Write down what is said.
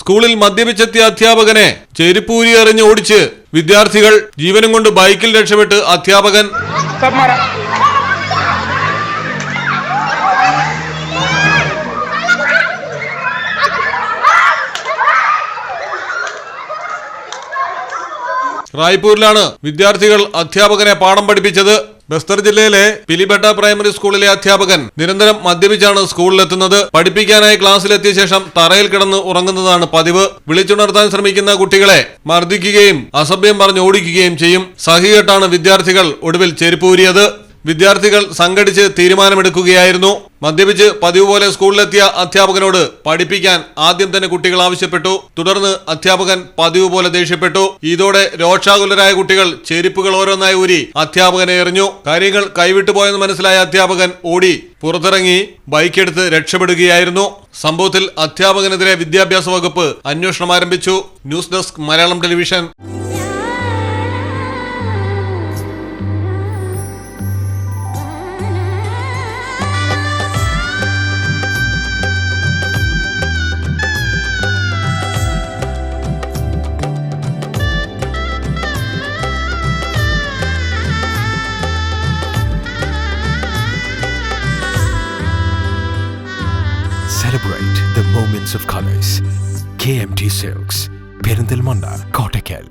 സ്കൂളിൽ മദ്യപിച്ചെത്തിയ അധ്യാപകനെ ചെരുപ്പൂരി എറിഞ്ഞ് ഓടിച്ച് വിദ്യാർത്ഥികൾ. ജീവനും കൊണ്ട് ബൈക്കിൽ രക്ഷപ്പെട്ട് അധ്യാപകൻ. റായ്പൂരിലാണ് വിദ്യാർത്ഥികൾ അധ്യാപകനെ പാഠം പഠിപ്പിച്ചത്. ബസ്തർ ജില്ലയിലെ പിലിഭട്ട പ്രൈമറി സ്കൂളിലെ അധ്യാപകൻ നിരന്തരം മദ്യപിച്ചാണ് സ്കൂളിലെത്തുന്നത്. പഠിപ്പിക്കാനായി ക്ലാസ്സിലെത്തിയ ശേഷം തറയിൽ കിടന്ന് ഉറങ്ങുന്നതാണ് പതിവ്. വിളിച്ചുണർത്താൻ ശ്രമിക്കുന്ന കുട്ടികളെ മർദ്ദിക്കുകയും അസഭ്യം പറഞ്ഞ് ഓടിക്കുകയും ചെയ്യും. സഹികെട്ടാണ് വിദ്യാർത്ഥികൾ ഒടുവിൽ ചെരുപ്പൂരിയത്. വിദ്യാർത്ഥികൾ സംഘടിച്ച് തീരുമാനമെടുക്കുകയായിരുന്നു. മദ്യപിച്ച് പതിവ് പോലെ സ്കൂളിലെത്തിയ അധ്യാപകനോട് പഠിപ്പിക്കാൻ ആദ്യം തന്നെ കുട്ടികൾ ആവശ്യപ്പെട്ടു. തുടർന്ന് അധ്യാപകൻ പതിവ് പോലെ ദേഷ്യപ്പെട്ടു. ഇതോടെ രോഷാകുലരായ കുട്ടികൾ ചെരുപ്പുകൾ ഓരോന്നായി ഊരി അധ്യാപകനെ എറിഞ്ഞു. കാര്യങ്ങൾ കൈവിട്ടു പോയെന്ന് മനസ്സിലായ അധ്യാപകൻ ഓടി പുറത്തിറങ്ങി ബൈക്കെടുത്ത് രക്ഷപ്പെടുകയായിരുന്നു. സംഭവത്തിൽ അധ്യാപകനെതിരെ വിദ്യാഭ്യാസ വകുപ്പ് അന്വേഷണം ആരംഭിച്ചു. News desk Malayalam television. Celebrate the moments of colors. KMT Silks, Perindalmanda, Kottakkal.